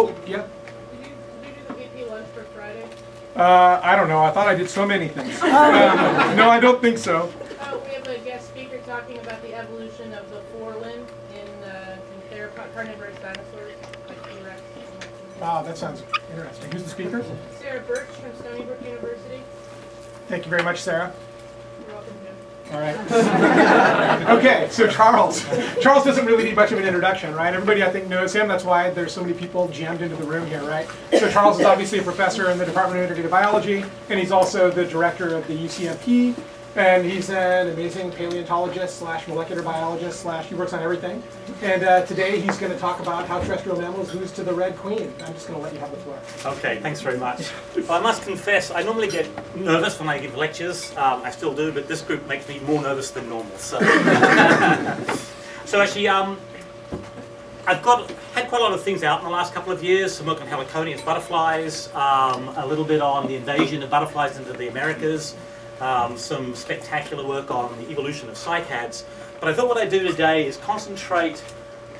Oh, yeah. Did you do the VP lunch for Friday? I don't know. I thought I did so many things. No, I don't think so. We have a guest speaker talking about the evolution of the forelimb in carnivorous dinosaurs, like T-Rex. Wow, that sounds interesting. Who's the speaker? Sarah Birch from Stony Brook University. Thank you very much, Sarah. You're welcome, Jim. All right. Okay, so Charles. Charles doesn't really need much of an introduction, right? Everybody, I think, knows him. That's why there's so many people jammed into the room here, right? So Charles is obviously a professor in the Department of Integrated Biology, and he's also the director of the UCMP. And he's an amazing paleontologist slash molecular biologist slash he works on everything. And today he's going to talk about how terrestrial mammals lose to the red queen. I'm just going to let you have the floor. Okay, thanks very much. Well, I must confess, I normally get nervous when I give lectures. I still do, but this group makes me more nervous than normal. So, so actually, I've had quite a lot of things out in the last couple of years. Some work on heliconians butterflies, a little bit on the invasion of butterflies into the Americas. Some spectacular work on the evolution of cycads. But I thought what I'd do today is concentrate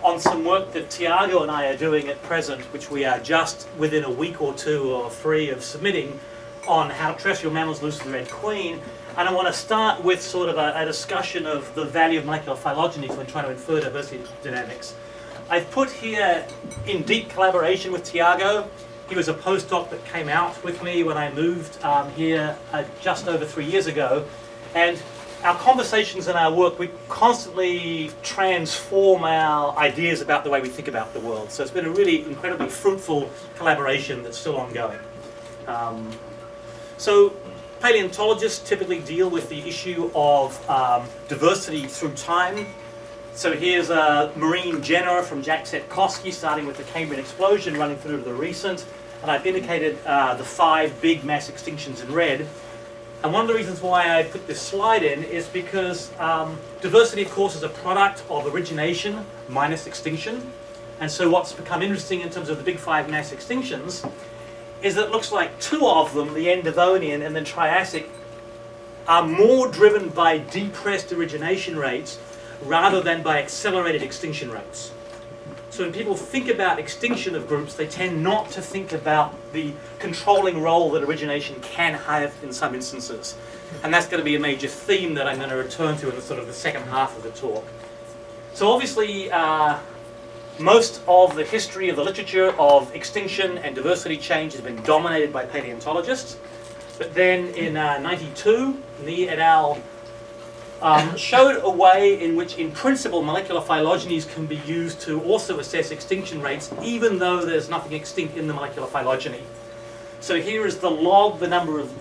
on some work that Tiago and I are doing at present, which we are just within a week or two or three of submitting, on how terrestrial mammals lose to the red queen. And I want to start with sort of a discussion of the value of molecular phylogenies when trying to infer diversity dynamics. I've put here, in deep collaboration with Tiago, he was a postdoc that came out with me when I moved here just over 3 years ago. And our conversations and our work, we constantly transform our ideas about the way we think about the world. So it's been a really incredibly fruitful collaboration that's still ongoing. So paleontologists typically deal with the issue of diversity through time. So here's a marine genera from Jack Setkosky, starting with the Cambrian explosion, running through to the recent. And I've indicated the 5 big mass extinctions in red. And one of the reasons why I put this slide in is because diversity, of course, is a product of origination minus extinction. And so what's become interesting in terms of the big 5 mass extinctions is that it looks like 2 of them, the Devonian and then Triassic, are more driven by depressed origination rates rather than by accelerated extinction rates. So when people think about extinction of groups, they tend not to think about the controlling role that origination can have in some instances. And that's going to be a major theme that I'm going to return to in the sort of the second half of the talk. So obviously, most of the history of the literature of extinction and diversity change has been dominated by paleontologists. But then in '92, Ni et al. Showed a way in which, in principle, molecular phylogenies can be used to also assess extinction rates, even though there's nothing extinct in the molecular phylogeny. So here is the log, the number of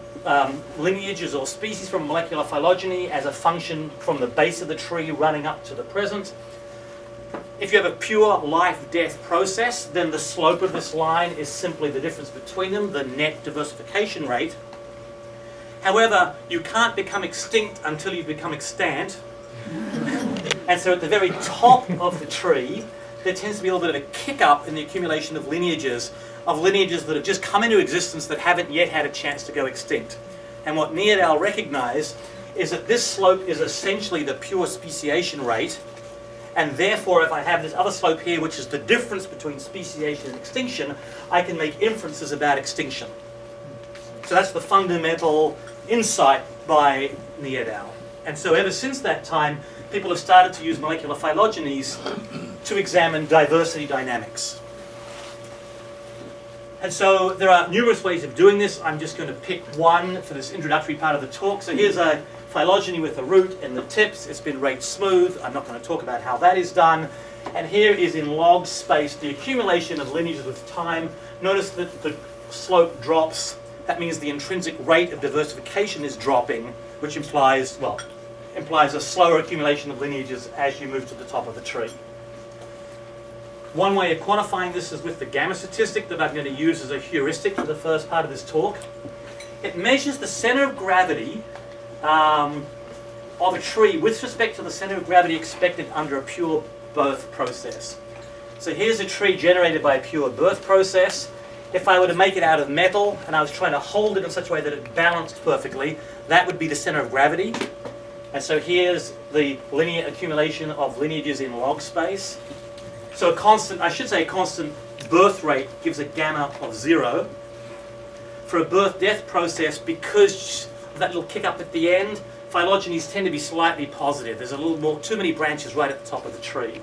lineages or species from molecular phylogeny as a function from the base of the tree running up to the present. If you have a pure life-death process, then the slope of this line is simply the difference between them, the net diversification rate. However, you can't become extinct until you become extant. And so at the very top of the tree, there tends to be a little bit of a kick-up in the accumulation of lineages that have just come into existence that haven't yet had a chance to go extinct. And what Ni et al. Recognized is that this slope is essentially the pure speciation rate. And therefore, if I have this other slope here, which is the difference between speciation and extinction, I can make inferences about extinction. So that's the fundamental insight by Ni et al. And so ever since that time, people have started to use molecular phylogenies to examine diversity dynamics. And so there are numerous ways of doing this. I'm just going to pick one for this introductory part of the talk. So here's a phylogeny with a root and the tips. It's been rate smooth. I'm not going to talk about how that is done. And here is in log space the accumulation of lineages with time. Notice that the slope drops. That means the intrinsic rate of diversification is dropping, which implies a slower accumulation of lineages as you move to the top of the tree. One way of quantifying this is with the gamma statistic that I'm going to use as a heuristic for the first part of this talk. It measures the center of gravity of a tree with respect to the center of gravity expected under a pure birth process. So here's a tree generated by a pure birth process. If I were to make it out of metal and I was trying to hold it in such a way that it balanced perfectly, that would be the center of gravity. And so here's the linear accumulation of lineages in log space. So a constant birth rate gives a gamma of 0. For a birth-death process, because of that little kick up at the end, phylogenies tend to be slightly positive. There's a little more, too many branches right at the top of the tree.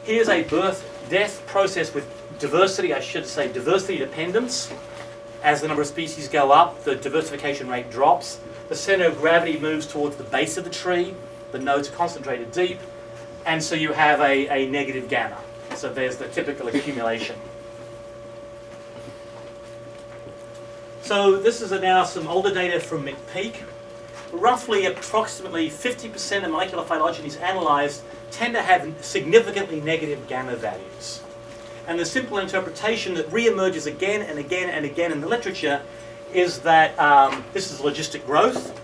Here's a birth-death process with diversity, I should say diversity dependence. As the number of species go up, the diversification rate drops. The center of gravity moves towards the base of the tree. The nodes are concentrated deep. And so you have a negative gamma. So there's the typical accumulation. So this is now some older data from McPeak. Roughly approximately 50% of molecular phylogenies analyzed tend to have significantly negative gamma values. And the simple interpretation that re-emerges again and again and again in the literature is that this is logistic growth,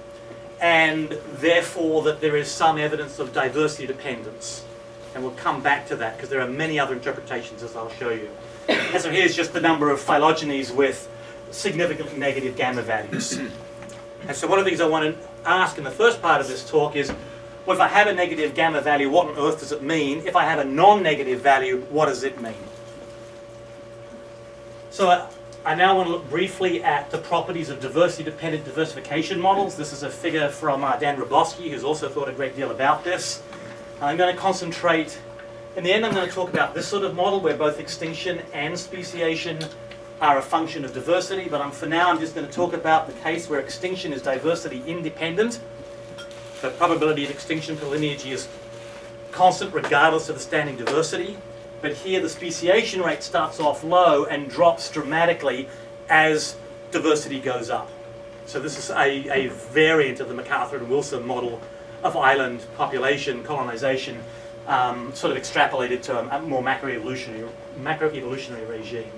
and therefore that there is some evidence of diversity dependence. And we'll come back to that because there are many other interpretations, as I'll show you. And so here's just the number of phylogenies with significantly negative gamma values. And so one of the things I want to ask in the first part of this talk is, well, if I have a negative gamma value, what on earth does it mean? If I have a non-negative value, what does it mean? So I now want to look briefly at the properties of diversity-dependent diversification models. This is a figure from Dan Roblowski, who's also thought a great deal about this. I'm going to concentrate, in the end I'm going to talk about this sort of model where both extinction and speciation are a function of diversity, but for now I'm just going to talk about the case where extinction is diversity independent. The probability of extinction per lineage is constant regardless of the standing diversity. But here the speciation rate starts off low and drops dramatically as diversity goes up. So this is a variant of the MacArthur and Wilson model of island population colonization, sort of extrapolated to a more macroevolutionary regime.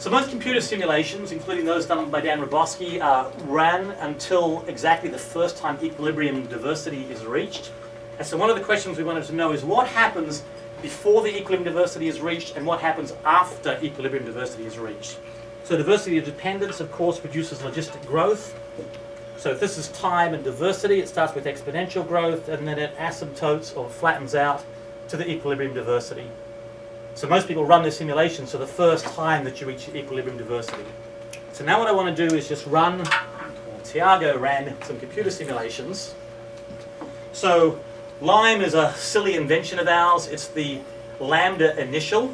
So most computer simulations, including those done by Dan Roblowski, ran until exactly the first time equilibrium diversity is reached. And so one of the questions we wanted to know is what happens before the equilibrium diversity is reached and what happens after equilibrium diversity is reached. So diversity of dependence, of course, produces logistic growth. So if this is time and diversity, it starts with exponential growth and then it asymptotes or flattens out to the equilibrium diversity. So most people run this simulation so the first time that you reach equilibrium diversity. So now what I want to do is just run, or Tiago ran some computer simulations. So Lime is a silly invention of ours. It's the lambda initial,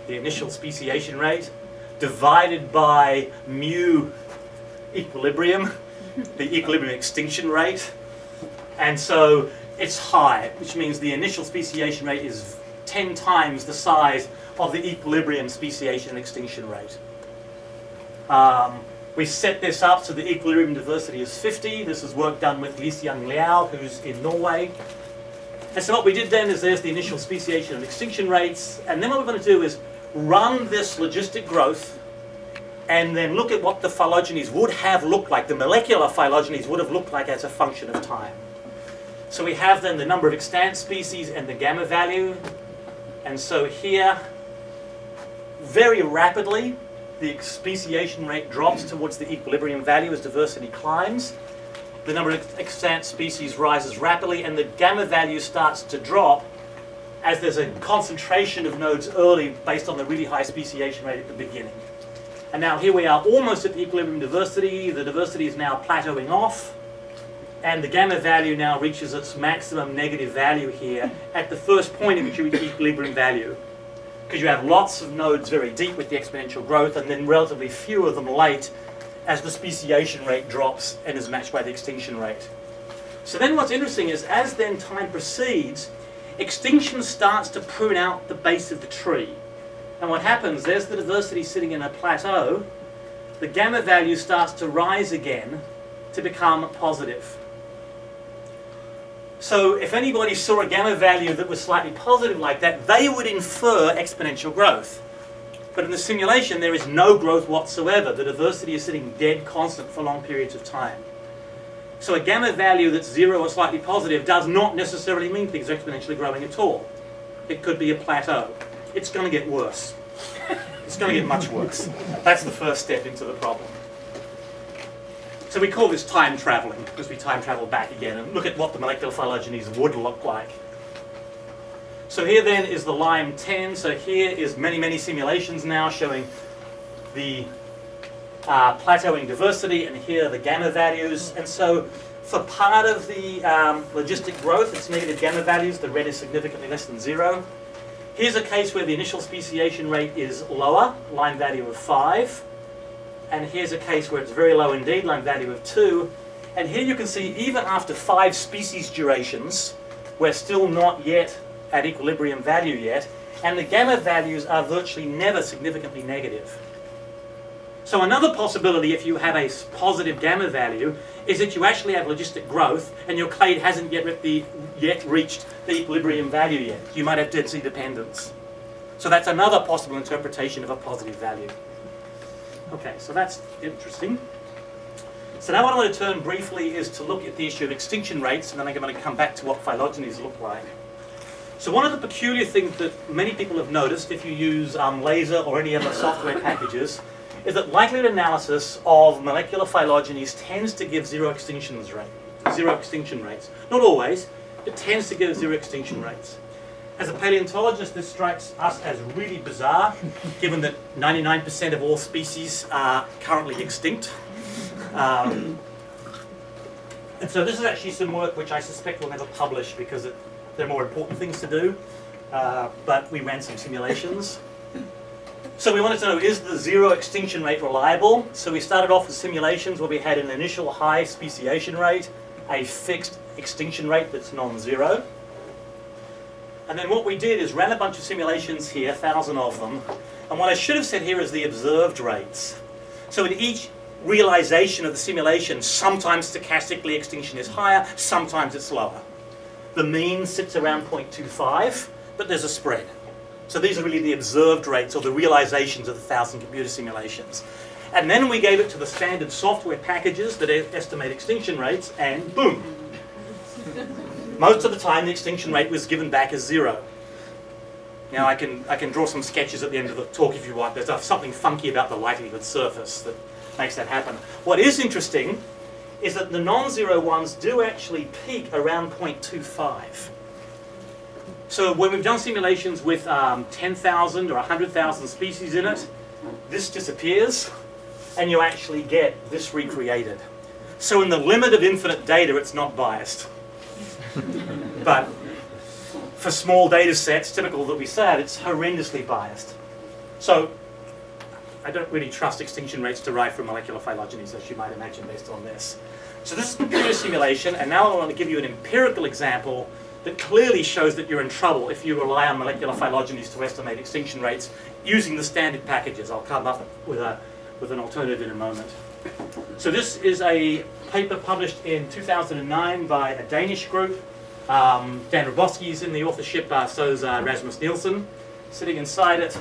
the initial speciation rate, divided by mu equilibrium, the equilibrium extinction rate. And so it's high, which means the initial speciation rate is 10 times the size of the equilibrium speciation and extinction rate. We set this up so the equilibrium diversity is 50. This is work done with Lee-Seung Liao, who's in Norway. And so what we did then is there's the initial speciation and extinction rates, and then what we're going to do is run this logistic growth and then look at what the phylogenies would have looked like, the molecular phylogenies would have looked like as a function of time. So we have then the number of extant species and the gamma value. And so here, very rapidly, the speciation rate drops towards the equilibrium value as diversity climbs. The number of extant species rises rapidly, and the gamma value starts to drop as there's a concentration of nodes early based on the really high speciation rate at the beginning. And now here we are almost at the equilibrium diversity. The diversity is now plateauing off, and the gamma value now reaches its maximum negative value here at the first point in which you reach equilibrium value, because you have lots of nodes very deep with the exponential growth and then relatively few of them late as the speciation rate drops and is matched by the extinction rate. So then what's interesting is as then time proceeds, extinction starts to prune out the base of the tree. And what happens, there's the diversity sitting in a plateau, the gamma value starts to rise again to become positive. So if anybody saw a gamma value that was slightly positive like that, they would infer exponential growth. But in the simulation, there is no growth whatsoever. The diversity is sitting dead constant for long periods of time. So a gamma value that's 0 or slightly positive does not necessarily mean things are exponentially growing at all. It could be a plateau. It's going to get worse. It's going to get much worse. That's the first step into the problem. So we call this time traveling, because we time travel back again and look at what the molecular phylogenies would look like. So here then is the line 10. So here is many, many simulations now showing the plateauing diversity, and here are the gamma values. And so for part of the logistic growth, it's negative gamma values. The red is significantly less than 0. Here's a case where the initial speciation rate is lower, line value of 5. And here's a case where it's very low indeed, line value of 2. And here you can see even after 5 species durations, we're still not yet at equilibrium value yet, and the gamma values are virtually never significantly negative. So another possibility, if you have a positive gamma value, is that you actually have logistic growth and your clade hasn't yet reached the equilibrium value yet. You might have density dependence. So that's another possible interpretation of a positive value. Okay, so that's interesting. So now what I want to turn briefly is to look at the issue of extinction rates, and then I'm going to come back to what phylogenies look like. So one of the peculiar things that many people have noticed if you use laser or any other software packages is that likelihood analysis of molecular phylogenies tends to give zero extinction rates. Not always, it tends to give zero extinction rates. As a paleontologist, this strikes us as really bizarre, given that 99% of all species are currently extinct. And so this is actually some work which I suspect we'll never publish because there are more important things to do, but we ran some simulations. So we wanted to know, is the zero extinction rate reliable? So we started off with simulations where we had an initial high speciation rate, a fixed extinction rate that's non-zero. And then what we did is ran a bunch of simulations here, 1,000 of them, and what I should have said here is the observed rates. So in each realization of the simulation, sometimes stochastically extinction is higher, sometimes it's lower. The mean sits around 0.25, but there's a spread. So these are really the observed rates or the realizations of the 1,000 computer simulations. And then we gave it to the standard software packages that estimate extinction rates, and boom. Most of the time the extinction rate was given back as 0. Now I can draw some sketches at the end of the talk if you want. There's something funky about the likelihood surface that makes that happen. What is interesting is that the non-zero ones do actually peak around 0.25. So when we've done simulations with 10,000 or 100,000 species in it, this disappears and you actually get this recreated. So in the limit of infinite data, it's not biased. But for small data sets, typical that we said, it's horrendously biased. So I don't really trust extinction rates derived from molecular phylogenies, as you might imagine, based on this. So this is computer simulation, and now I want to give you an empirical example that clearly shows that you're in trouble if you rely on molecular phylogenies to estimate extinction rates using the standard packages. I'll come up with an alternative in a moment. So this is a paper published in 2009 by a Danish group. Dan Roboski is in the authorship, so is Rasmus Nielsen sitting inside it.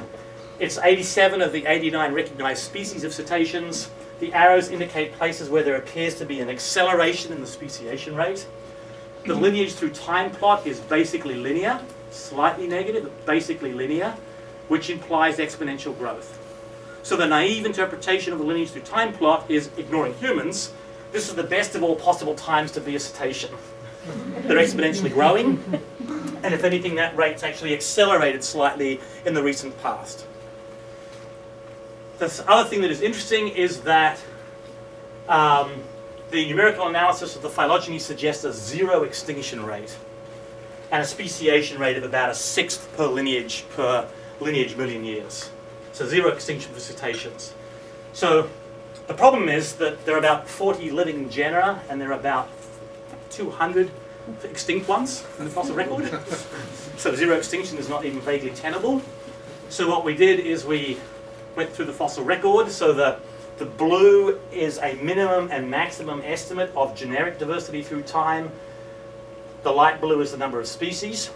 It's 87 of the 89 recognized species of cetaceans. The arrows indicate places where there appears to be an acceleration in the speciation rate. The lineage through time plot is basically linear, slightly negative, but basically linear, which implies exponential growth. So the naive interpretation of the lineage through time plot is ignoring humans. This is the best of all possible times to be a cetacean. They're exponentially growing, and if anything, that rate's actually accelerated slightly in the recent past. The other thing that is interesting is that the numerical analysis of the phylogeny suggests a zero extinction rate and a speciation rate of about a sixth per lineage million years. So zero extinction for cetaceans. So the problem is that there are about 40 living genera and there are about 200 extinct ones in the fossil record. So zero extinction is not even vaguely tenable. So what we did is we went through the fossil record. So the blue is a minimum and maximum estimate of generic diversity through time. The light blue is the number of species.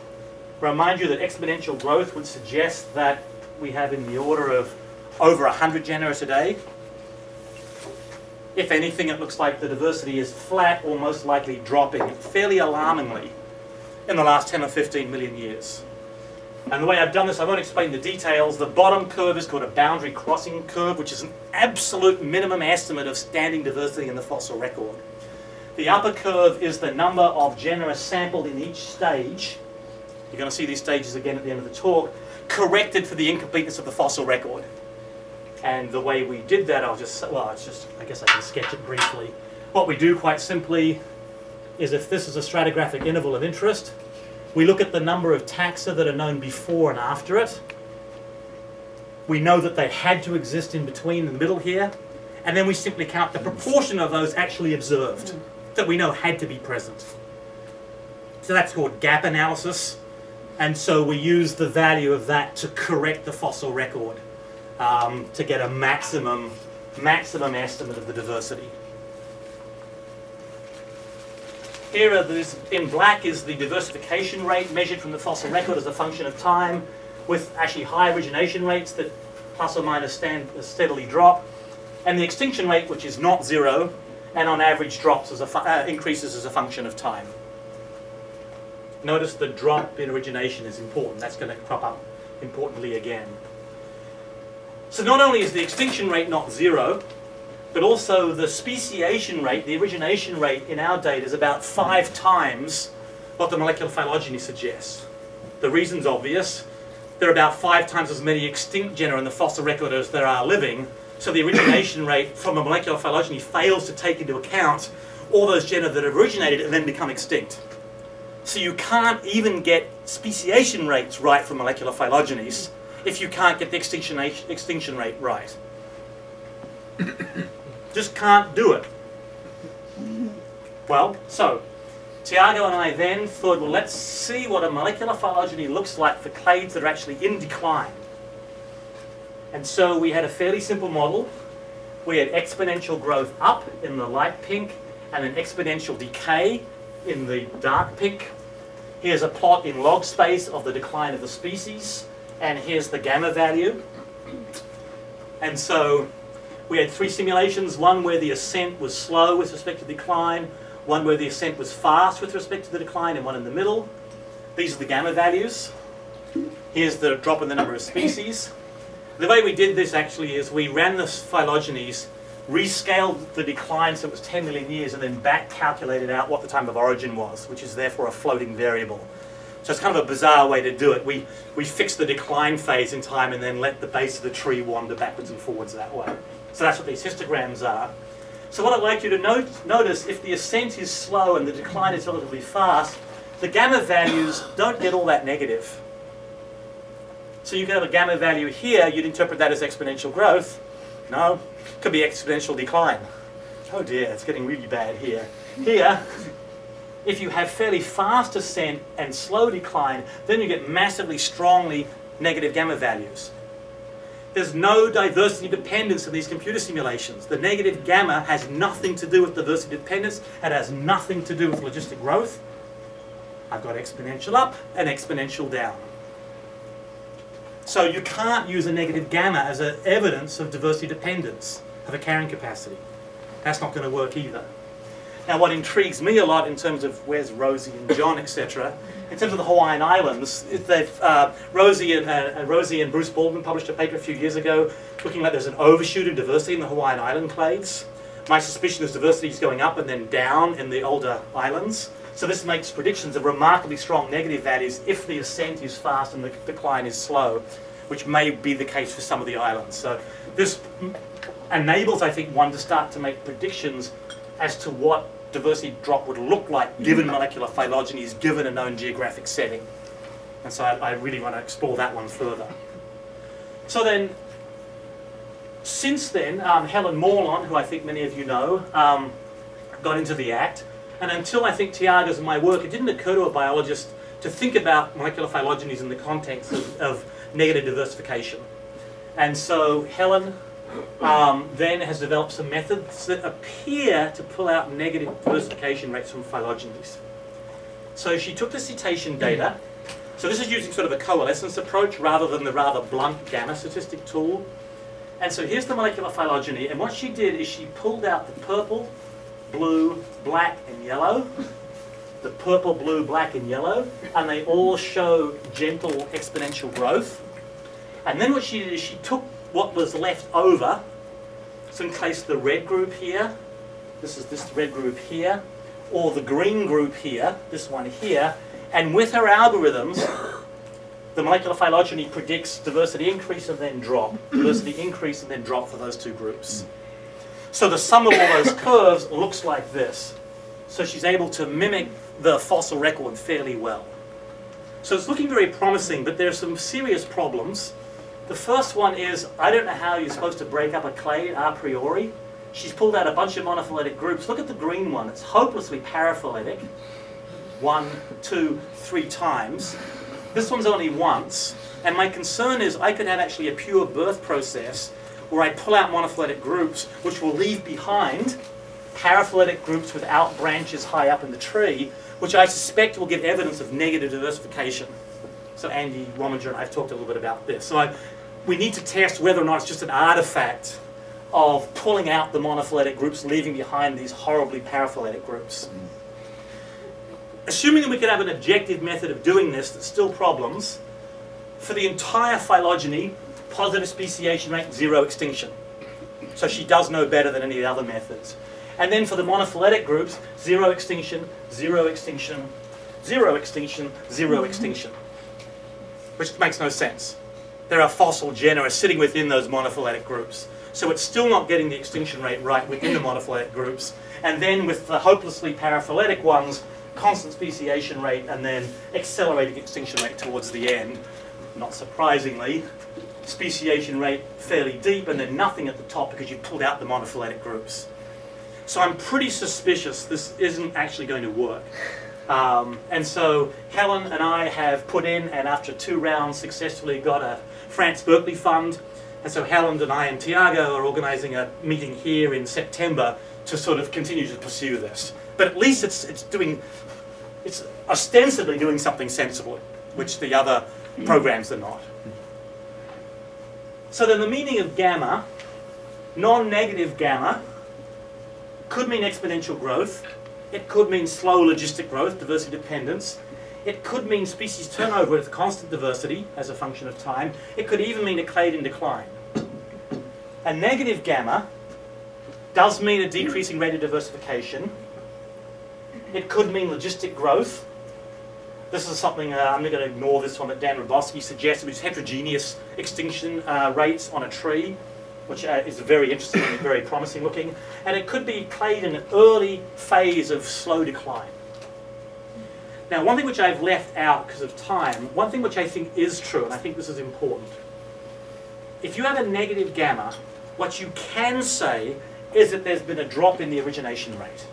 Remind you that exponential growth would suggest that we have in the order of over 100 genera today. If anything, it looks like the diversity is flat or most likely dropping fairly alarmingly in the last 10 or 15 million years. And the way I've done this, I won't explain the details. The bottom curve is called a boundary crossing curve, which is an absolute minimum estimate of standing diversity in the fossil record. The upper curve is the number of genera sampled in each stage. you're going to see these stages again at the end of the talk, corrected for the incompleteness of the fossil record. And the way we did that, I guess I can sketch it briefly. What we do quite simply is, if this is a stratigraphic interval of interest, we look at the number of taxa that are known before and after it. We know that they had to exist in between, in the middle here, and then we simply count the proportion of those actually observed that we know had to be present. So that's called gap analysis, and so we use the value of that to correct the fossil record to get a maximum estimate of the diversity. Here are in black is the diversification rate measured from the fossil record as a function of time, with actually high origination rates that plus or minus steadily drop, and the extinction rate, which is not zero, and on average drops as increases as a function of time. Notice the drop in origination is important. That's going to crop up importantly again. So not only is the extinction rate not zero, but also the speciation rate, the origination rate in our data is about 5 times what the molecular phylogeny suggests. The reason's obvious. There are about 5 times as many extinct genera in the fossil record as there are living, so the origination rate from a molecular phylogeny fails to take into account all those genera that have originated and then become extinct. So you can't even get speciation rates right from molecular phylogenies if you can't get the extinction rate right. Just can't do it. Well, so Tiago and I then thought, well, let's see what a molecular phylogeny looks like for clades that are actually in decline. And so we had a fairly simple model. We had exponential growth up in the light pink and an exponential decay in the dark pink. Here's a plot in log space of the decline of the species, and here's the gamma value. And so we had 3 simulations, one where the ascent was slow with respect to decline, one where the ascent was fast with respect to the decline, and one in the middle. These are the gamma values. Here's the drop in the number of species. The way we did this actually is we ran the phylogenies, rescaled the decline so it was 10 million years, and then back calculated out what the time of origin was, which is therefore a floating variable. So it's kind of a bizarre way to do it. We fix the decline phase in time and then let the base of the tree wander backwards and forwards that way. So that's what these histograms are. So what I'd like you to notice, if the ascent is slow and the decline is relatively fast, the gamma values don't get all that negative. So you can have a gamma value here, you'd interpret that as exponential growth. No, it could be exponential decline. Oh dear, it's getting really bad here. Here, if you have fairly fast ascent and slow decline, then you get massively strongly negative gamma values. There's no diversity dependence in these computer simulations. The negative gamma has nothing to do with diversity dependence. It has nothing to do with logistic growth. I've got exponential up and exponential down. So you can't use a negative gamma as evidence of diversity dependence of a carrying capacity. That's not going to work either. Now what intrigues me a lot in terms of where's Rosie and John, etc., in terms of the Hawaiian Islands, Rosie and Bruce Baldwin published a paper a few years ago looking like there's an overshoot of diversity in the Hawaiian Island clades. My suspicion is diversity is going up and then down in the older islands. So this makes predictions of remarkably strong negative values if the ascent is fast and the decline is slow, which may be the case for some of the islands. So this enables, I think, one to start to make predictions as to what diversity drop would look like given molecular phylogenies, given a known geographic setting. And so I really want to explore that one further. So then, since then, Helen Morlon, who I think many of you know, got into the act. And until I think Tiago's and my work, it didn't occur to a biologist to think about molecular phylogenies in the context of negative diversification. And so Helen then has developed some methods that appear to pull out negative diversification rates from phylogenies. So she took the cetacean data. So this is using sort of a coalescence approach rather than the rather blunt gamma statistic tool. And so here's the molecular phylogeny, and what she did is she pulled out the purple, blue, black, and yellow. The purple, blue, black, and yellow, and they all show gentle exponential growth. And then what she did is she took what was left over, so in case the red group here, this is this red group here, or the green group here, this one here, And with her algorithms, the molecular phylogeny predicts diversity increase and then drop, diversity increase and then drop for those two groups. So the sum of all those curves looks like this. So she's able to mimic the fossil record fairly well. So it's looking very promising, but there are some serious problems. The first one is, I don't know how you're supposed to break up a clade a priori. She's pulled out a bunch of monophyletic groups. Look at the green one. It's hopelessly paraphyletic. 1, 2, 3 times. This one's only once. And my concern is I could have actually a pure birth process where I pull out monophyletic groups which will leave behind paraphyletic groups without branches high up in the tree, which I suspect will give evidence of negative diversification. So Andy Rominger and I have talked a little bit about this. So we need to test whether or not it's just an artifact of pulling out the monophyletic groups, leaving behind these horribly paraphyletic groups. Assuming that we could have an objective method of doing this, there's still problems. For the entire phylogeny, positive speciation rate, 0 extinction. So she does know better than any of the other methods. And then for the monophyletic groups, 0 extinction, 0 extinction, 0 extinction, 0 extinction. Which makes no sense. There are fossil genera sitting within those monophyletic groups. So it's still not getting the extinction rate right within the monophyletic groups. And then with the hopelessly paraphyletic ones, constant speciation rate and then accelerating extinction rate towards the end. Not surprisingly, speciation rate fairly deep and then nothing at the top because you pulled out the monophyletic groups. So I'm pretty suspicious this isn't actually going to work. And so Helen and I have put in, and after 2 rounds successfully got a France Berkeley fund. And so Helen and I and Tiago are organising a meeting here in September to sort of continue to pursue this. But at least it's ostensibly doing something sensible, which the other programs are not. So then the meaning of gamma, non-negative gamma, could mean exponential growth. It could mean slow logistic growth, diversity dependence. It could mean species turnover with constant diversity as a function of time. It could even mean a clade in decline. A negative gamma does mean a decreasing rate of diversification. It could mean logistic growth. This is something, I'm not going to ignore this one that Dan Roboski suggested, which is heterogeneous extinction rates on a tree, which is very interesting and very promising looking. And it could be clade in an early phase of slow decline. Now, one thing which I've left out because of time, one thing which I think is true, and I think this is important. If you have a negative gamma, what you can say is that there's been a drop in the origination rate.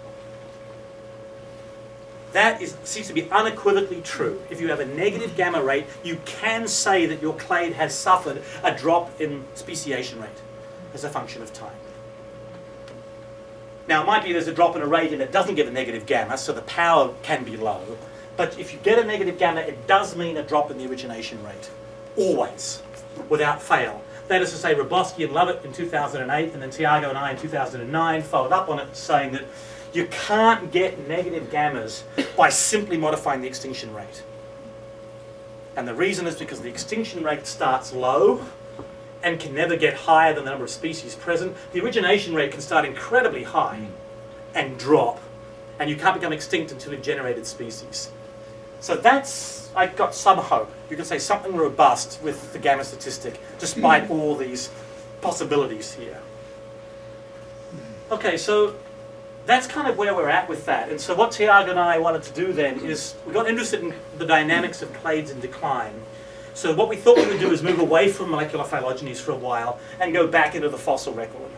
That seems to be unequivocally true. If you have a negative gamma rate, you can say that your clade has suffered a drop in speciation rate as a function of time. Now, it might be there's a drop in a rate and it doesn't give a negative gamma, so the power can be low. But if you get a negative gamma, it does mean a drop in the origination rate. Always. Without fail. That is to say, Roboski and Lovett in 2008, and then Tiago and I in 2009 followed up on it, saying that you can't get negative gammas by simply modifying the extinction rate. And the reason is because the extinction rate starts low and can never get higher than the number of species present. The origination rate can start incredibly high and drop, and you can't become extinct until you've generated species. So that's, I've got some hope. You can say something robust with the gamma statistic, despite all these possibilities here. Okay, so that's kind of where we're at with that. And so what Tiago and I wanted to do then is, we got interested in the dynamics of clades in decline. So what we thought we would do is move away from molecular phylogenies for a while and go back into the fossil record.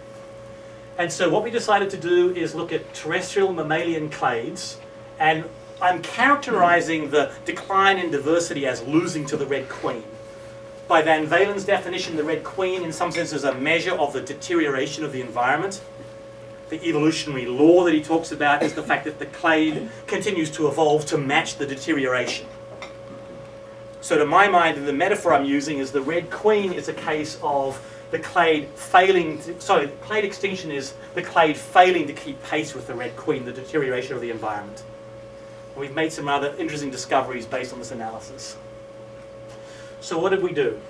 And so what we decided to do is look at terrestrial mammalian clades, and I'm characterizing the decline in diversity as losing to the red queen. By Van Valen's definition, the red queen in some sense is a measure of the deterioration of the environment. The evolutionary law that he talks about is the fact that the clade continues to evolve to match the deterioration. So to my mind, the metaphor I'm using is the red queen is a case of the clade failing, clade extinction is the clade failing to keep pace with the red queen, the deterioration of the environment. And we've made some rather interesting discoveries based on this analysis. So what did we do?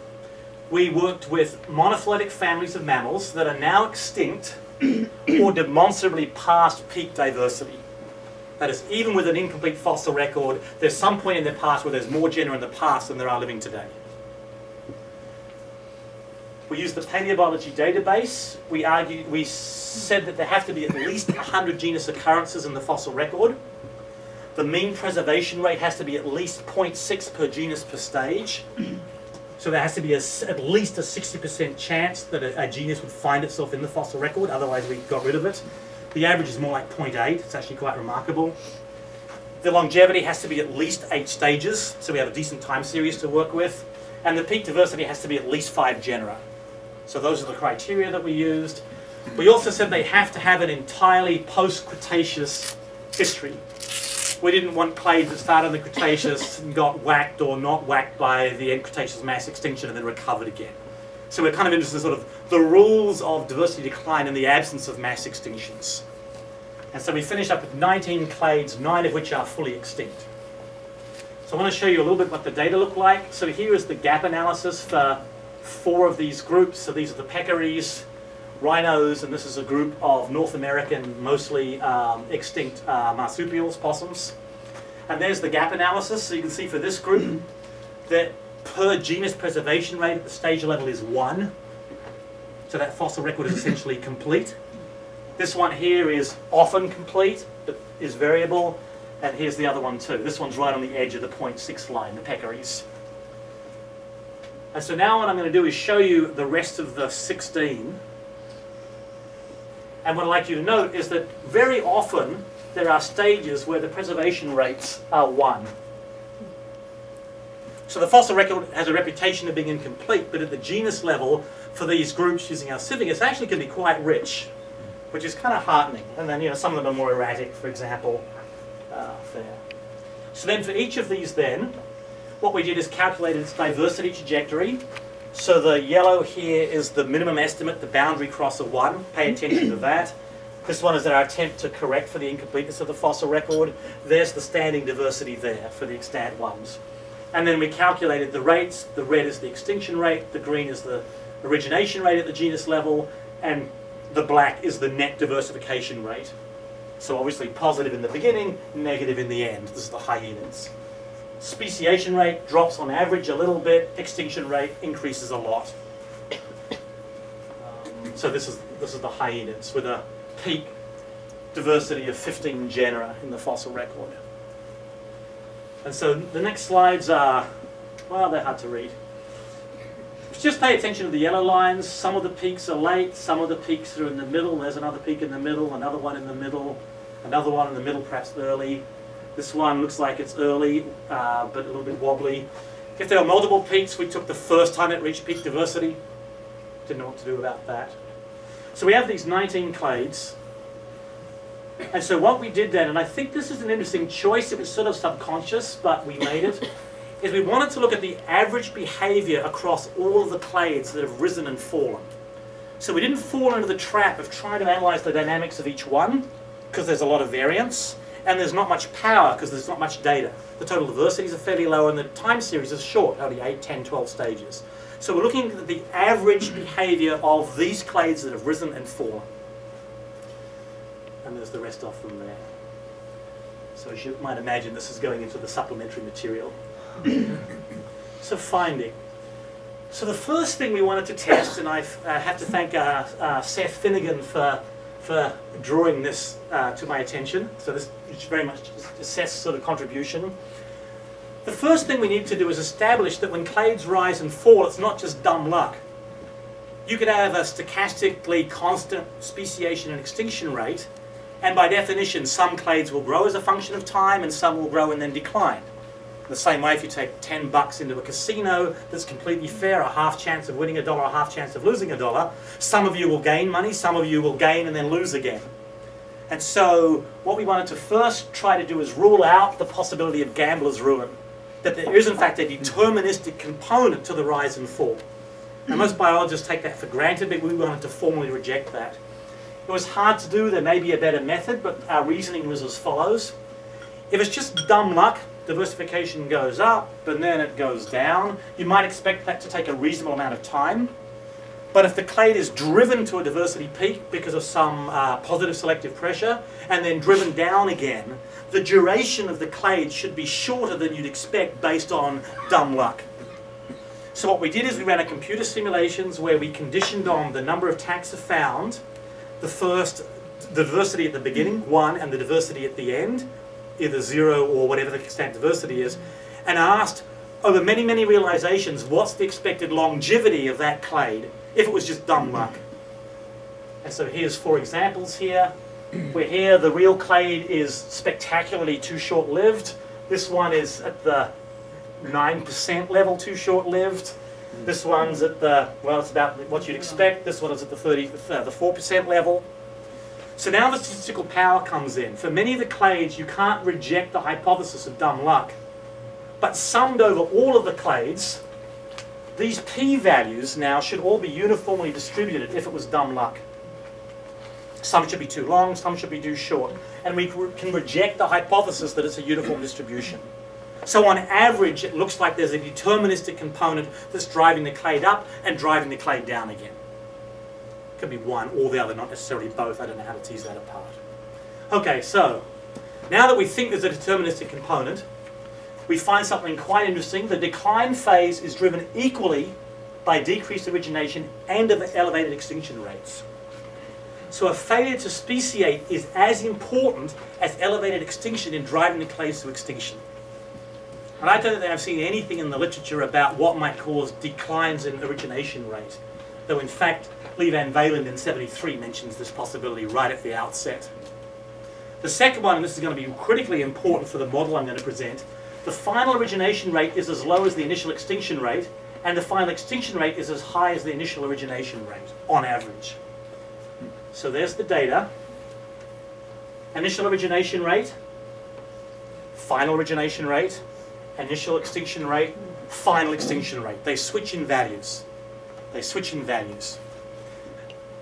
We worked with monophyletic families of mammals that are now extinct or demonstrably past peak diversity. That is, even with an incomplete fossil record, there's some point in the past where there's more genera in the past than there are living today. We used the paleobiology database. We said that there have to be at least 100 genus occurrences in the fossil record. The mean preservation rate has to be at least 0.6 per genus per stage. So there has to be at least a 60% chance that a genus would find itself in the fossil record, otherwise we got rid of it. The average is more like 0.8, it's actually quite remarkable. The longevity has to be at least 8 stages, so we have a decent time series to work with. And the peak diversity has to be at least 5 genera. So those are the criteria that we used. We also said they have to have an entirely post-Cretaceous history. We didn't want clades that started in the Cretaceous and got whacked or not whacked by the end Cretaceous mass extinction and then recovered again. So we're kind of interested in sort of the rules of diversity decline in the absence of mass extinctions. And so we finished up with 19 clades, 9 of which are fully extinct. So I want to show you a little bit what the data look like. So here is the gap analysis for 4 of these groups. So these are the peccaries, rhinos, and this is a group of North American, mostly extinct marsupials, possums. And there's the gap analysis. So you can see for this group that per genus preservation rate at the stage level is 1. So that fossil record is essentially complete. This one here is often complete, but is variable. And here's the other one too. This one's right on the edge of the 0.6 line, the peccaries. And so now what I'm going to do is show you the rest of the 16. And what I'd like you to note is that very often there are stages where the preservation rates are 1. So the fossil record has a reputation of being incomplete, but at the genus level for these groups using our civic, it's actually can be quite rich, which is kind of heartening. And then some of them are more erratic, for example, there. So then for each of these then, what we did is calculate its diversity trajectory. So the yellow here is the minimum estimate, the boundary cross of 1. Pay attention to that. This one is our attempt to correct for the incompleteness of the fossil record. There's the standing diversity there for the extant ones. And then we calculated the rates. The red is the extinction rate, the green is the origination rate at the genus level, and the black is the net diversification rate. So obviously positive in the beginning, negative in the end. This is the hyenas. Speciation rate drops on average a little bit, extinction rate increases a lot. So this is the hyenas with a peak diversity of 15 genera in the fossil record. And so the next slides are, well, they're hard to read. Just pay attention to the yellow lines. Some of the peaks are late, some of the peaks are in the middle. There's another peak in the middle, another one in the middle, another one in the middle, perhaps early. This one looks like it's early, but a little bit wobbly. If there are multiple peaks, we took the first time it reached peak diversity. Didn't know what to do about that. So we have these 19 clades. And so what we did then, and I think this is an interesting choice, it was sort of subconscious, but we made it, is we wanted to look at the average behavior across all of the clades that have risen and fallen. So we didn't fall into the trap of trying to analyze the dynamics of each one, because there's a lot of variance. And there's not much power because there's not much data. The total diversities are fairly low and the time series is short, only 8, 10, 12 stages. So we're looking at the average behavior of these clades that have risen and fallen. And there's the rest of them there. So as you might imagine, this is going into the supplementary material. So finding. So the first thing we wanted to test, and I have to thank Seth Finnegan for drawing this to my attention. So this is very much Seth's sort of contribution. The first thing we need to do is establish that when clades rise and fall, it's not just dumb luck. You could have a stochastically constant speciation and extinction rate, and by definition, some clades will grow as a function of time, and some will grow and then decline. The same way, if you take $10 into a casino that's completely fair, a half chance of winning $1, a half chance of losing $1, some of you will gain money, some of you will gain and then lose again. And so what we wanted to first try to do is rule out the possibility of gambler's ruin, that there is in fact a deterministic component to the rise and fall. Now most biologists take that for granted, but we wanted to formally reject that. It was hard to do, there may be a better method, but our reasoning was as follows. If it's just dumb luck, diversification goes up and then it goes down. You might expect that to take a reasonable amount of time. But if the clade is driven to a diversity peak because of some positive selective pressure and then driven down again, the duration of the clade should be shorter than you'd expect based on dumb luck. So what we did is we ran a computer simulations where we conditioned on the number of taxa found, the diversity at the beginning, 1, and the diversity at the end, either 0 or whatever the extent diversity is, and asked over many, many realizations, what's the expected longevity of that clade if it was just dumb luck? And so here's 4 examples here, where here the real clade is spectacularly too short-lived. This one is at the 9% level, too short-lived. This one's at the, well, it's about what you'd expect. This one is at the 4% level. So now the statistical power comes in. For many of the clades, you can't reject the hypothesis of dumb luck. But summed over all of the clades, these p-values now should all be uniformly distributed if it was dumb luck. Some should be too long, some should be too short. And we can reject the hypothesis that it's a uniform distribution. So on average, it looks like there's a deterministic component that's driving the clade up and driving the clade down again. Could be one or the other, not necessarily both. I don't know how to tease that apart. Okay, so now that we think there's a deterministic component, we find something quite interesting. The decline phase is driven equally by decreased origination and elevated extinction rates. So a failure to speciate is as important as elevated extinction in driving the clades to extinction. And I don't think I've seen anything in the literature about what might cause declines in origination rate, though in fact Lee Van Valen in '73 mentions this possibility right at the outset. The second one, and this is going to be critically important for the model I'm going to present, the final origination rate is as low as the initial extinction rate, and the final extinction rate is as high as the initial origination rate, on average. So there's the data. Initial origination rate, final origination rate, initial extinction rate, final extinction rate. They switch in values. They switch in values.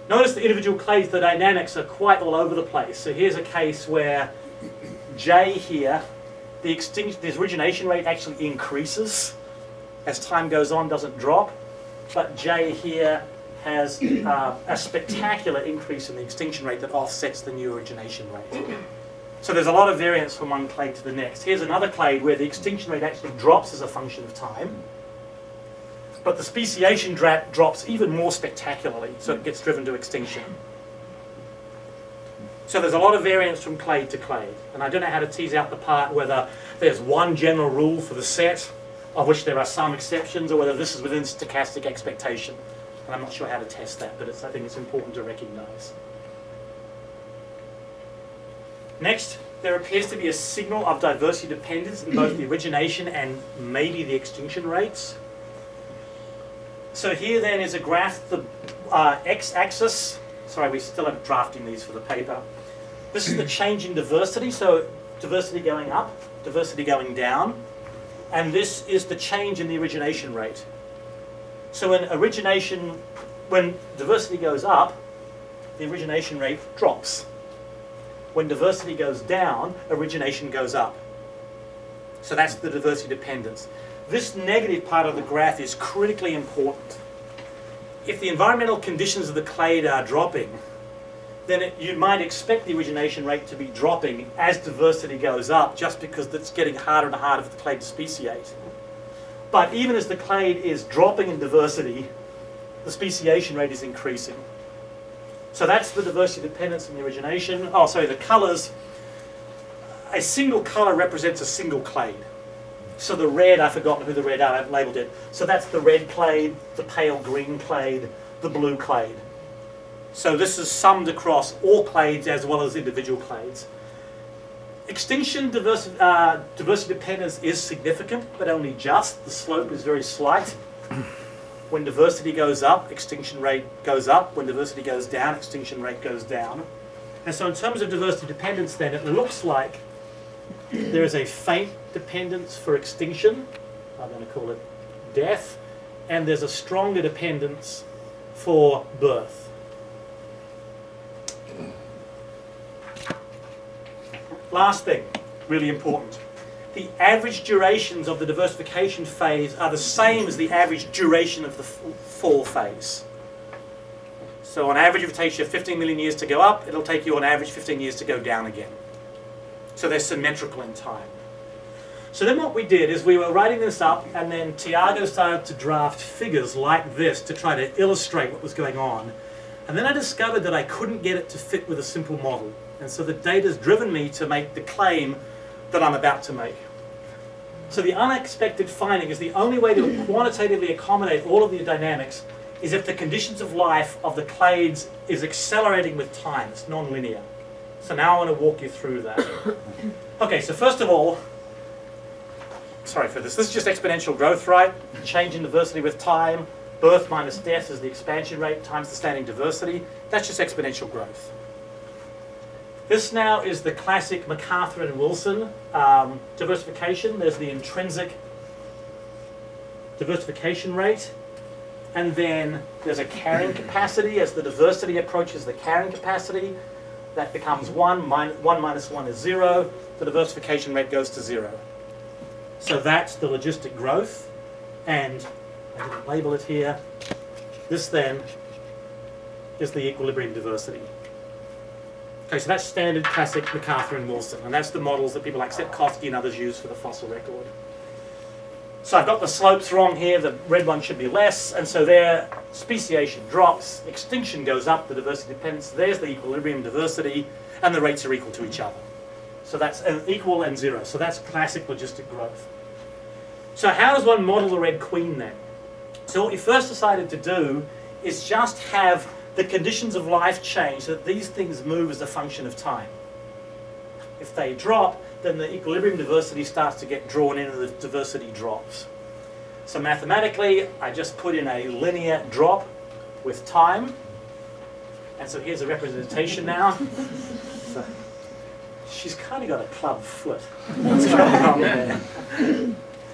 Notice the individual clades, the dynamics are quite all over the place. So here's a case where J here, the origination rate actually increases as time goes on, doesn't drop. But J here has a spectacular increase in the extinction rate that offsets the new origination rate. So there's a lot of variance from one clade to the next. Here's another clade where the extinction rate actually drops as a function of time, but the speciation drops even more spectacularly, so it gets driven to extinction. So there's a lot of variance from clade to clade, and I don't know how to tease out the part whether there's one general rule for the set, of which there are some exceptions, or whether this is within stochastic expectation. And I'm not sure how to test that, but I think it's important to recognize. Next, there appears to be a signal of diversity dependence in both the origination and maybe the extinction rates. So here then is a graph, the x-axis, sorry, we still are drafting these for the paper. This is the change in diversity, so diversity going up, diversity going down, and this is the change in the origination rate. So when diversity goes up, the origination rate drops. When diversity goes down, origination goes up. So that's the diversity dependence. This negative part of the graph is critically important. If the environmental conditions of the clade are dropping, then you might expect the origination rate to be dropping as diversity goes up, just because it's getting harder and harder for the clade to speciate. But even as the clade is dropping in diversity, the speciation rate is increasing. So that's the diversity dependence in the origination. Oh, sorry, the colours. A single colour represents a single clade. So the red, I've forgotten who the red are, I've labelled it. So that's the red clade, the pale green clade, the blue clade. So this is summed across all clades as well as individual clades. Extinction diversity dependence is significant, but only just. The slope is very slight. When diversity goes up, extinction rate goes up. When diversity goes down, extinction rate goes down. And so in terms of diversity dependence then, it looks like there is a faint dependence for extinction. I'm going to call it death. And there's a stronger dependence for birth. Last thing, really important. The average durations of the diversification phase are the same as the average duration of the fall phase. So on average, if it takes you 15 million years to go up, it'll take you on average 15 years to go down again. So they're symmetrical in time. So then what we did is we were writing this up, and then Tiago started to draft figures like this to try to illustrate what was going on. And then I discovered that I couldn't get it to fit with a simple model. And so the data's driven me to make the claim that I'm about to make. So the unexpected finding is the only way to quantitatively accommodate all of the dynamics is if the conditions of life of the clades is accelerating with time. It's non-linear. So now I want to walk you through that. Okay, so first of all, sorry for this. This is just exponential growth, right? Change in diversity with time. Birth minus death is the expansion rate times the standing diversity. That's just exponential growth. This now is the classic MacArthur and Wilson diversification. There's the intrinsic diversification rate. And then there's a carrying capacity. As the diversity approaches the carrying capacity, that becomes 1. 1 minus 1 is 0. The diversification rate goes to 0. So that's the logistic growth. And I didn't label it here. This then is the equilibrium diversity. Okay, so that's standard classic MacArthur and Wilson. And that's the models that people like Setkowski and others use for the fossil record. So I've got the slopes wrong here. The red one should be less. And so there, speciation drops, extinction goes up, the diversity dependence. There's the equilibrium diversity, and the rates are equal to each other. So that's equal and 0. So that's classic logistic growth. So how does one model the red queen then? So what we first decided to do is just have the conditions of life change so that these things move as a function of time. If they drop, then the equilibrium diversity starts to get drawn in and the diversity drops. So mathematically, I just put in a linear drop with time. And so here's a representation now. So she's kind of got a club foot. What's going on there?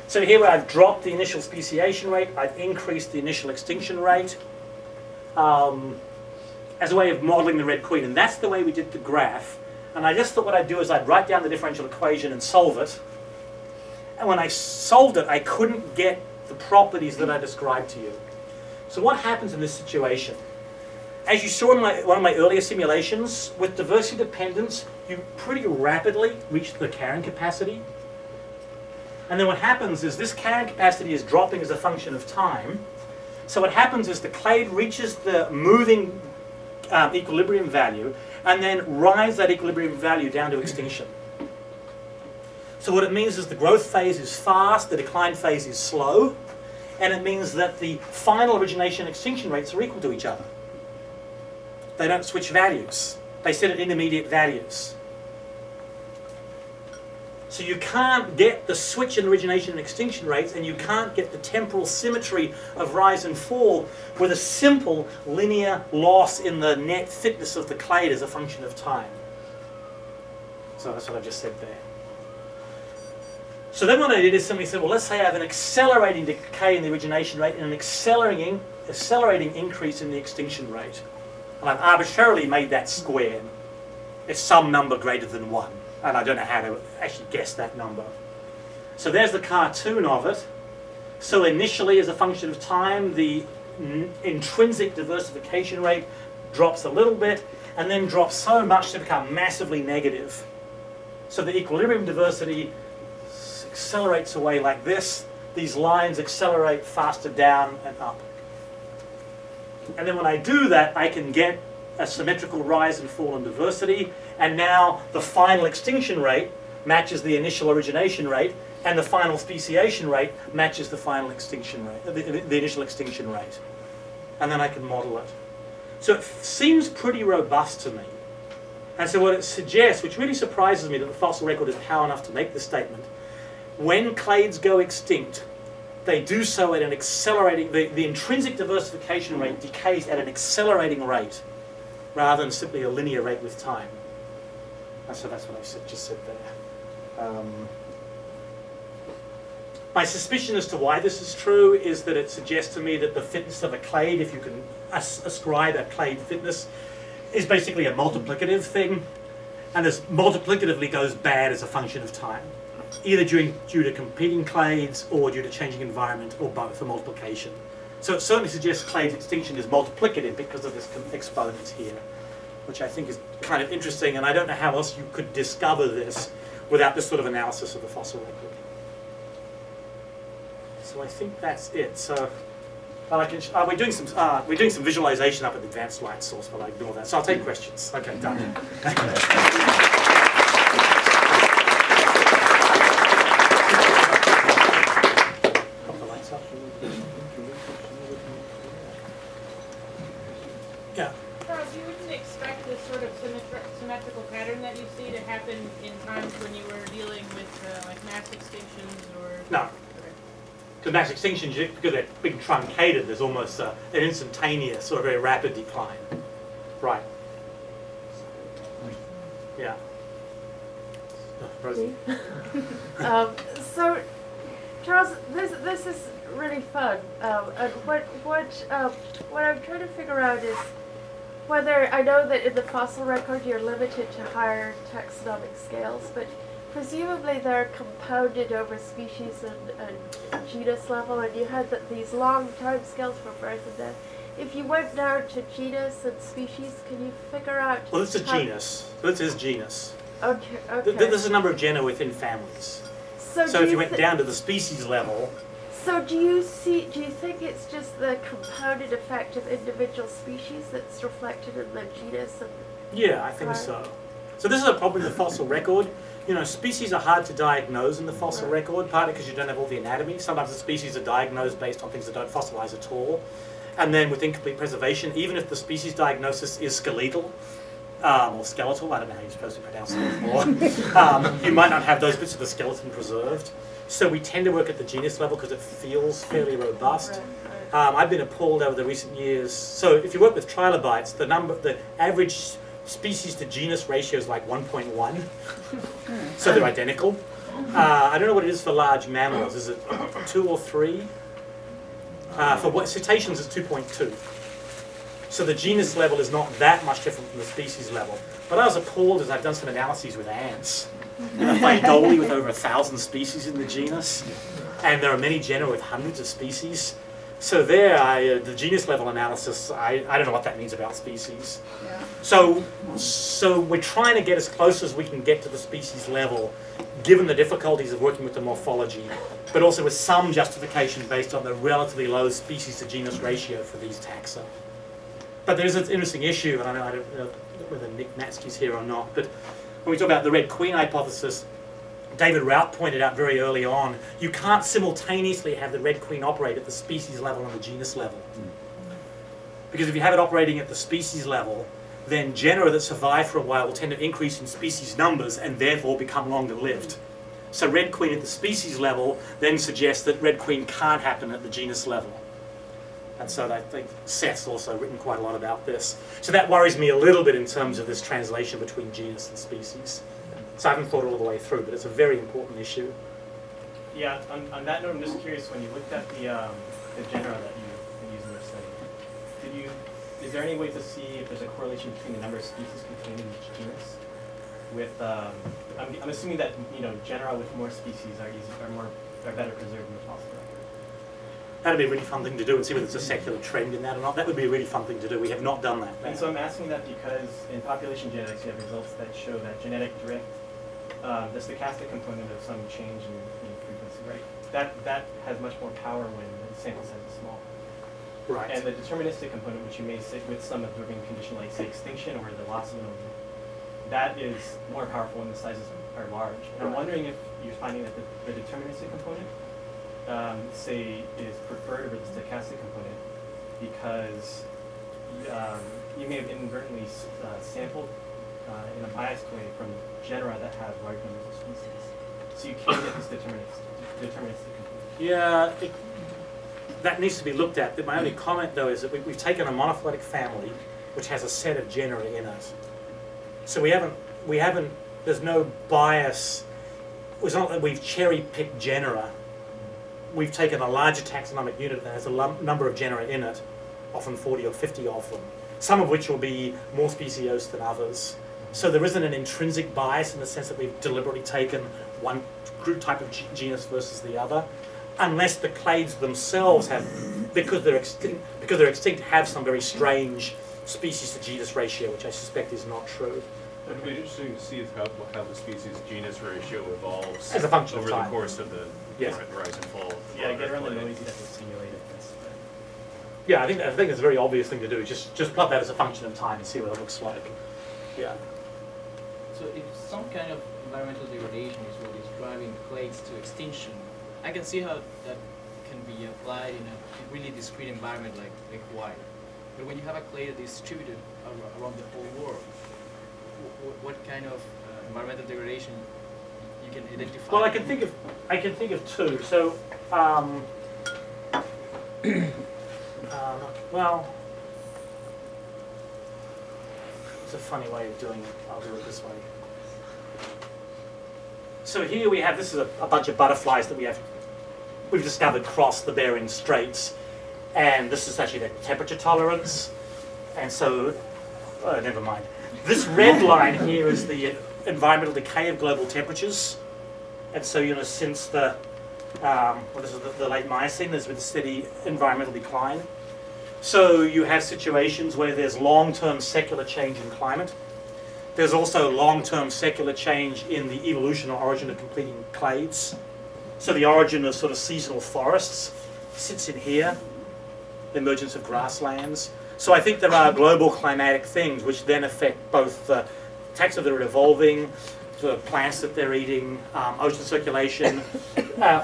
So here I've dropped the initial speciation rate, I've increased the initial extinction rate as a way of modeling the red queen. And that's the way we did the graph. And I just thought what I'd do is I'd write down the differential equation and solve it. And when I solved it, I couldn't get the properties that I described to you. So what happens in this situation? As you saw in one of my earlier simulations, with diversity dependence, you pretty rapidly reach the carrying capacity. And then what happens is this carrying capacity is dropping as a function of time. So what happens is the clade reaches the moving equilibrium value and then rides that equilibrium value down to extinction. So what it means is the growth phase is fast, the decline phase is slow, and it means that the final origination and extinction rates are equal to each other. They don't switch values. They sit at intermediate values. So you can't get the switch in origination and extinction rates, and you can't get the temporal symmetry of rise and fall with a simple linear loss in the net fitness of the clade as a function of time. So that's what I've just said there. So then what I did is simply said, well, let's say I have an accelerating decay in the origination rate and an accelerating increase in the extinction rate. And I've arbitrarily made that square. It's some number greater than 1. And I don't know how to actually guess that number. So there's the cartoon of it. So initially, as a function of time, the intrinsic diversification rate drops a little bit, and then drops so much to become massively negative. So the equilibrium diversity accelerates away like this. These lines accelerate faster down and up. And then when I do that, I can get a symmetrical rise and fall in diversity. And now the final extinction rate matches the initial origination rate, and the final speciation rate matches the final extinction rate, the initial extinction rate. And then I can model it. So it seems pretty robust to me. And so what it suggests, which really surprises me that the fossil record is power enough to make this statement, when clades go extinct, they do so at an accelerating, the intrinsic diversification rate decays at an accelerating rate rather than simply a linear rate with time. And so that's what I just said there. My suspicion as to why this is true is that it suggests to me that the fitness of a clade, if you can ascribe a clade fitness, is basically a multiplicative thing. And this multiplicatively goes bad as a function of time, either due to competing clades or due to changing environment, or both, a multiplication. So it certainly suggests clade extinction is multiplicative because of this exponent here, which I think is kind of interesting, and I don't know how else you could discover this without this sort of analysis of the fossil record. So I think that's it. So we're doing some visualization up at the advanced light source, but I ignore that. So I'll take questions. Okay, done. Yeah. Charles, you wouldn't expect this sort of symmetrical pattern that you see to happen in times when you were dealing with like mass extinctions or... No. Because mass extinctions, because they're being truncated, there's almost an instantaneous or a very rapid decline. Right. Yeah. Rosie. So, Charles, this is really fun. And what I'm trying to figure out is whether, I know that in the fossil record you're limited to higher taxonomic scales, but presumably they're compounded over species and genus level, and you had these long time scales for birth and death. If you went down to genus and species, can you figure out... Well, this is genus. This is genus. Okay, okay. There's a number of genera within families. So if you went down to the species level... So do you think it's just the compounded effect of individual species that's reflected in the genus? Yeah, I think so. So this is a problem with the fossil record. You know, species are hard to diagnose in the fossil record, partly because you don't have all the anatomy. Sometimes the species are diagnosed based on things that don't fossilize at all. And then with incomplete preservation, even if the species diagnosis is skeletal, or skeletal, I don't know how you're supposed to pronounce it anymore, you might not have those bits of the skeleton preserved. So we tend to work at the genus level because it feels fairly robust. I've been appalled over the recent years. So if you work with trilobites, the average species to genus ratio is like 1.1. So they're identical. I don't know what it is for large mammals. Is it 2 or 3? For cetaceans, it's 2.2. So the genus level is not that much different from the species level. But I was appalled as I've done some analyses with ants. And I find with over 1,000 species in the genus. And there are many genera with hundreds of species. So there, the genus level analysis, I don't know what that means about species. Yeah. So we're trying to get as close as we can get to the species level, given the difficulties of working with the morphology, but also with some justification based on the relatively low species to genus ratio for these taxa. But there is an interesting issue, and I don't know whether Nick Matsky's here or not, but when we talk about the red queen hypothesis, David Rout pointed out very early on, you can't simultaneously have the red queen operate at the species level and the genus level. Because if you have it operating at the species level, then genera that survive for a while will tend to increase in species numbers and therefore become longer lived. So red queen at the species level then suggests that red queen can't happen at the genus level. And so I think Seth's also written quite a lot about this. So that worries me a little bit in terms of this translation between genus and species. So I haven't thought it all the way through, but it's a very important issue. Yeah, on that note, I'm just curious, when you looked at the genera that you used in your study, is there any way to see if there's a correlation between the number of species contained in each genus with, I'm assuming that, genera with more species are better preserved in the fossil record. That'd be a really fun thing to do and see whether there's a secular trend in that or not. That would be a really fun thing to do. We have not done that. And so I'm asking that because in population genetics you have results that show that genetic drift, the stochastic component of some change in frequency, right? That has much more power when the sample size is small. Right. And the deterministic component, which you may say with some observing condition like, say, extinction or the loss of an organism, that is more powerful when the sizes are large. And I'm wondering if you're finding that the deterministic component, say, is preferred over the stochastic component because you may have inadvertently sampled in a biased way from genera that have large numbers of species. So you can get this deterministic component. Yeah, that needs to be looked at. My only comment, though, is that we've taken a monophyletic family which has a set of genera in it. So we haven't, there's no bias. It's not that we've cherry-picked genera. We've taken a larger taxonomic unit that has a number of genera in it, often 40 or 50 of them, some of which will be more speciose than others. So there isn't an intrinsic bias in the sense that we've deliberately taken one group type of genus versus the other. unless the clades themselves have, because they're extinct, have some very strange species to genus ratio, which I suspect is not true. It'd be interesting to see how the species-genus ratio evolves as a function over of time. the course of the rise and fall. Yeah, get around the noise, you have to simulate it. Yeah, I think it's a very obvious thing to do. Just plot that as a function of time and see what it looks like. Yeah. So if some kind of environmental degradation is what is driving clades to extinction, I can see how that can be applied in a really discrete environment like Hawaii. But when you have a clade that is distributed around the whole world, what kind of environmental degradation you can identify? Well, I can think of two. So, well, it's a funny way of doing it. I'll do it this way. So here we have, this is a bunch of butterflies that we've discovered cross the Bering Straits, and this is actually their temperature tolerance. And so, never mind. This red line here is the environmental decay of global temperatures. And so, you know, since the this is the late Miocene, there's been a steady environmental decline. So you have situations where there's long-term secular change in climate. There's also long-term secular change in the evolution or origin of completing clades. So the origin of sort of seasonal forests sits in here, the emergence of grasslands. So I think there are global climatic things which then affect both the taxa that are evolving, the plants that they're eating, ocean circulation,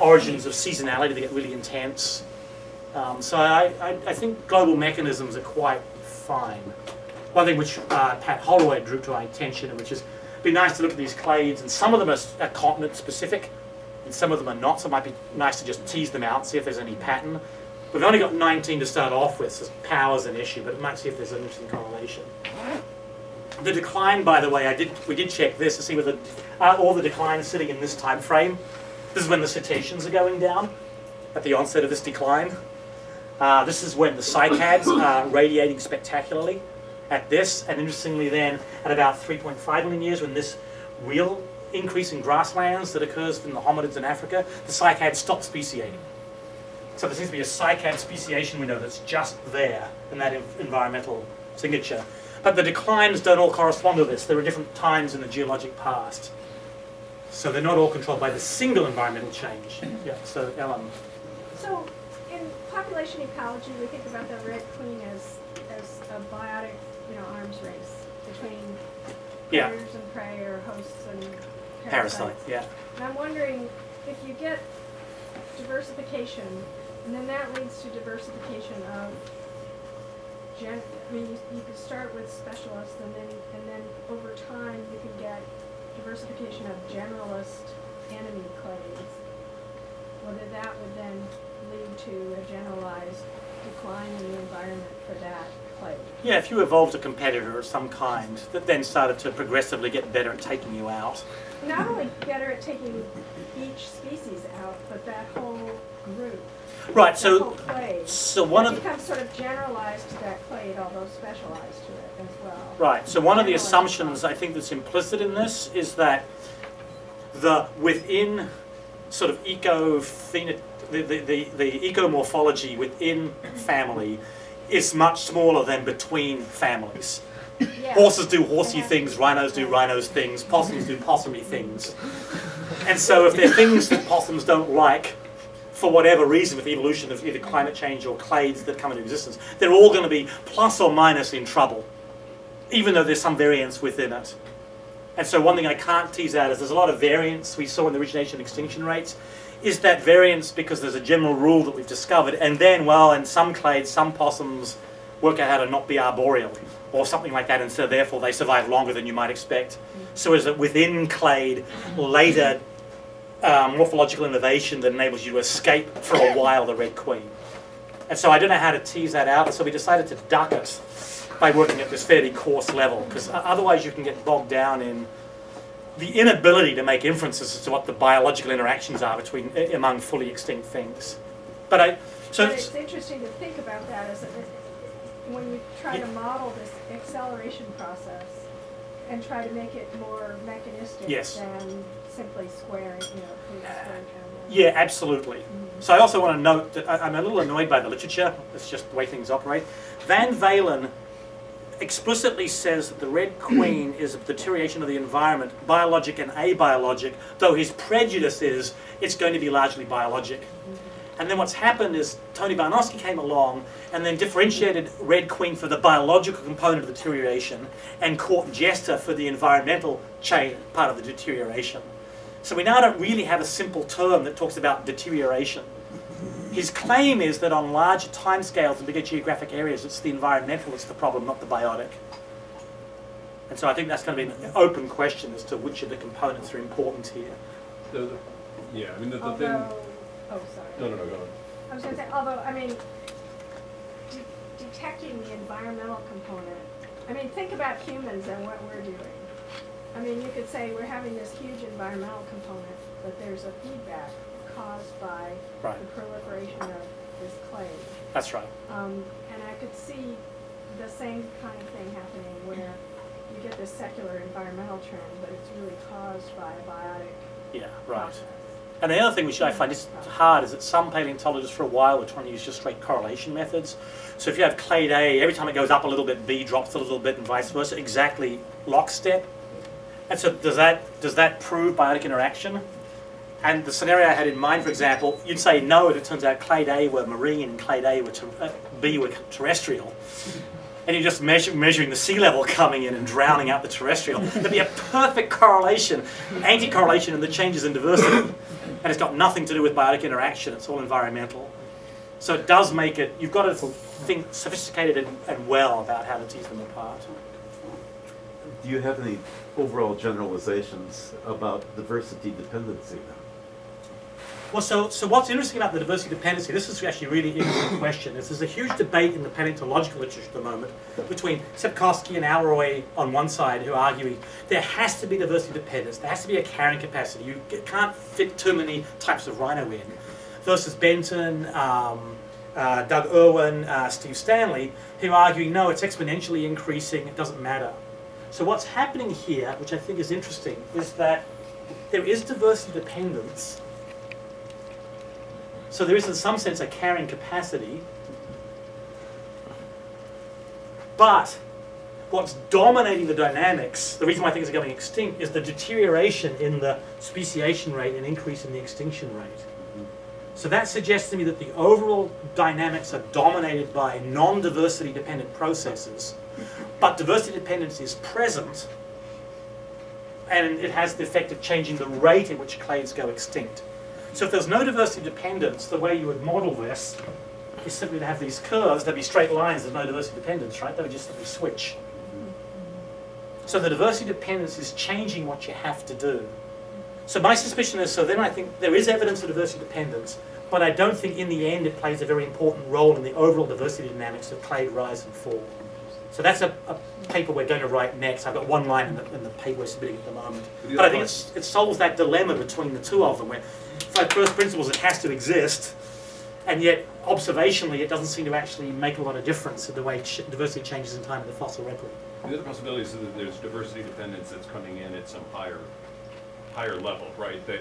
origins of seasonality that get really intense. So I think global mechanisms are quite fine. One thing which Pat Holloway drew to our attention, and which is be nice to look at these clades, and some of them are continent specific, and some of them are not, so it might be nice to just tease them out, see if there's any pattern. We've only got 19 to start off with, so power's an issue, but it might see if there's an interesting correlation. The decline, by the way, we did check this to see whether all the decline is sitting in this time frame. This is when the cetaceans are going down, at the onset of this decline. This is when the cycads are radiating spectacularly at this, and interestingly then, at about 3.5 million years, when this real increase in grasslands that occurs in the hominids in Africa, the cycads stop speciating. So there seems to be a cycad speciation window that's just there in that environmental signature. But the declines don't all correspond to this. There are different times in the geologic past. So they're not all controlled by the single environmental change. Yeah, so Ellen. So in population ecology, we think about the red queen as a biotic, arms race between predators and prey, or hosts and parasites. Yeah. And I'm wondering if you get diversification, and then that leads to diversification of you could start with specialists, and then over time you can get diversification of generalist enemy clades. Whether that would then lead to a generalized decline in the environment for that clade. Yeah, if you evolved a competitor of some kind that then started to progressively get better at taking you out. Not only better at taking each species out, but that whole group. Right, so one of becomes sort of generalized to that clade, although specialized to it as well. Right, so one of the assumptions I think that's implicit in this is that within sort of the ecomorphology within family is much smaller than between families. Yeah. Horses do horsey things, rhinos do rhinos things, possums do possumy things. And so if there are things that possums don't like, for whatever reason, with the evolution of either climate change or clades that come into existence, they're all going to be plus or minus in trouble, even though there's some variance within it. And so one thing I can't tease out is there's a lot of variance we saw in the origination and extinction rates. Is that variance because there's a general rule that we've discovered, and then, well, in some clades, some possums work out how to not be arboreal, or something like that, and so therefore they survive longer than you might expect. So is it within clade later morphological innovation that enables you to escape for a while the red queen? And so I don't know how to tease that out, so we decided to duck it by working at this fairly coarse level, because otherwise you can get bogged down in the inability to make inferences as to what the biological interactions are among fully extinct things. But it's interesting to think about that as when you try to model this acceleration process, and try to make it more mechanistic Yes. than simply squaring, putting a square down there. Yeah, absolutely. So I also want to note that I'm a little annoyed by the literature. It's just the way things operate. Van Valen explicitly says that the red queen is a deterioration of the environment, biologic and abiologic, though his prejudice is it's going to be largely biologic. And then what's happened is Tony Barnowski came along and then differentiated red queen for the biological component of the deterioration and Court Jester for the environmental chain part of the deterioration. So we now don't really have a simple term that talks about deterioration. His claim is that on larger timescales and bigger geographic areas, it's the environmental that's the problem, not the biotic. And so I think that's going to be an open question as to which of the components are important here. Yeah, I mean, the thing... Although, oh, sorry. No, go on. I was going to say, although, I mean, detecting the environmental component, think about humans and what we're doing. I mean, you could say we're having this huge environmental component, but there's a feedback caused by the proliferation of this clay. That's right. And I could see the same kind of thing happening where you get this secular environmental trend, but it's really caused by a biotic process. And the other thing which I find is hard is that some paleontologists for a while were trying to use just straight correlation methods. So if you have clade A, every time it goes up a little bit, B drops a little bit and vice versa, exactly lockstep. And so does that prove biotic interaction? And the scenario I had in mind, for example, you'd say no if it turns out clade A were marine and clade A were B were terrestrial. And you're just measuring the sea level coming in and drowning out the terrestrial. There'd be a perfect correlation, anti-correlation in the changes in diversity. And it's got nothing to do with biotic interaction, it's all environmental. So it does make it, you've got to think sophisticated and well about how to tease them apart. Do you have any overall generalizations about diversity dependency then? Well, so what's interesting about the diversity dependency, this is actually a really interesting question. There's a huge debate in the paleontological literature at the moment between Sepkoski and Alroy on one side who are arguing there has to be diversity dependence, there has to be a carrying capacity, you can't fit too many types of rhino in, versus Benton, Doug Irwin, Steve Stanley, who are arguing no, it's exponentially increasing, it doesn't matter. So what's happening here, which I think is interesting, is that there is diversity dependence. So there is, in some sense, a carrying capacity. But what's dominating the dynamics, the reason why things are going extinct, is the deterioration in the speciation rate and increase in the extinction rate. So that suggests to me that the overall dynamics are dominated by non-diversity dependent processes, but diversity dependence is present, and it has the effect of changing the rate at which clades go extinct. So if there's no diversity dependence, the way you would model this is simply to have these curves, there'd be straight lines, there's no diversity dependence, right? They would just simply switch. So the diversity dependence is changing what you have to do. So my suspicion is, so then I think there is evidence of diversity dependence, but I don't think in the end it plays a very important role in the overall diversity dynamics of clade rise and fall. So that's a paper we're going to write next. I've got one line in the paper we're submitting at the moment. But I think it solves that dilemma between the two of them, where by first principles it has to exist, and yet observationally it doesn't seem to actually make a lot of difference in the way diversity changes in time in the fossil record. The other possibility is that there's diversity dependence that's coming in at some higher level, right? That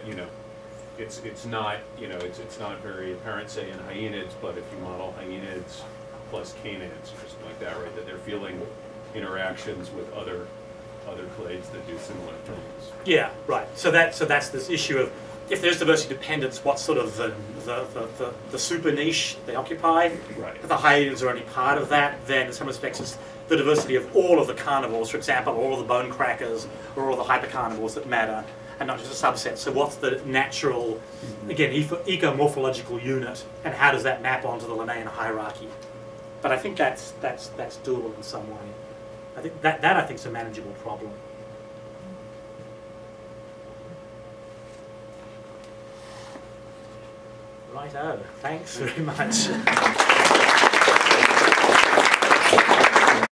it's not it's not very apparent, say in hyenids, but if you model hyenids plus canids or something like that, right? That they're feeling interactions with other clades that do similar things. Yeah, right. So that's this issue of if there's diversity dependence, what's sort of the super niche they occupy? Right. If the hyenids are only part of that, then in some respects it's the diversity of all of the carnivores, for example, all of the bone crackers, or all the hypercarnivores that matter, and not just a subset. So what's the natural, again, ecomorphological unit, and how does that map onto the Linnaean hierarchy? But I think that's doable in some way. I think that I think is a manageable problem. Righto, thanks very much.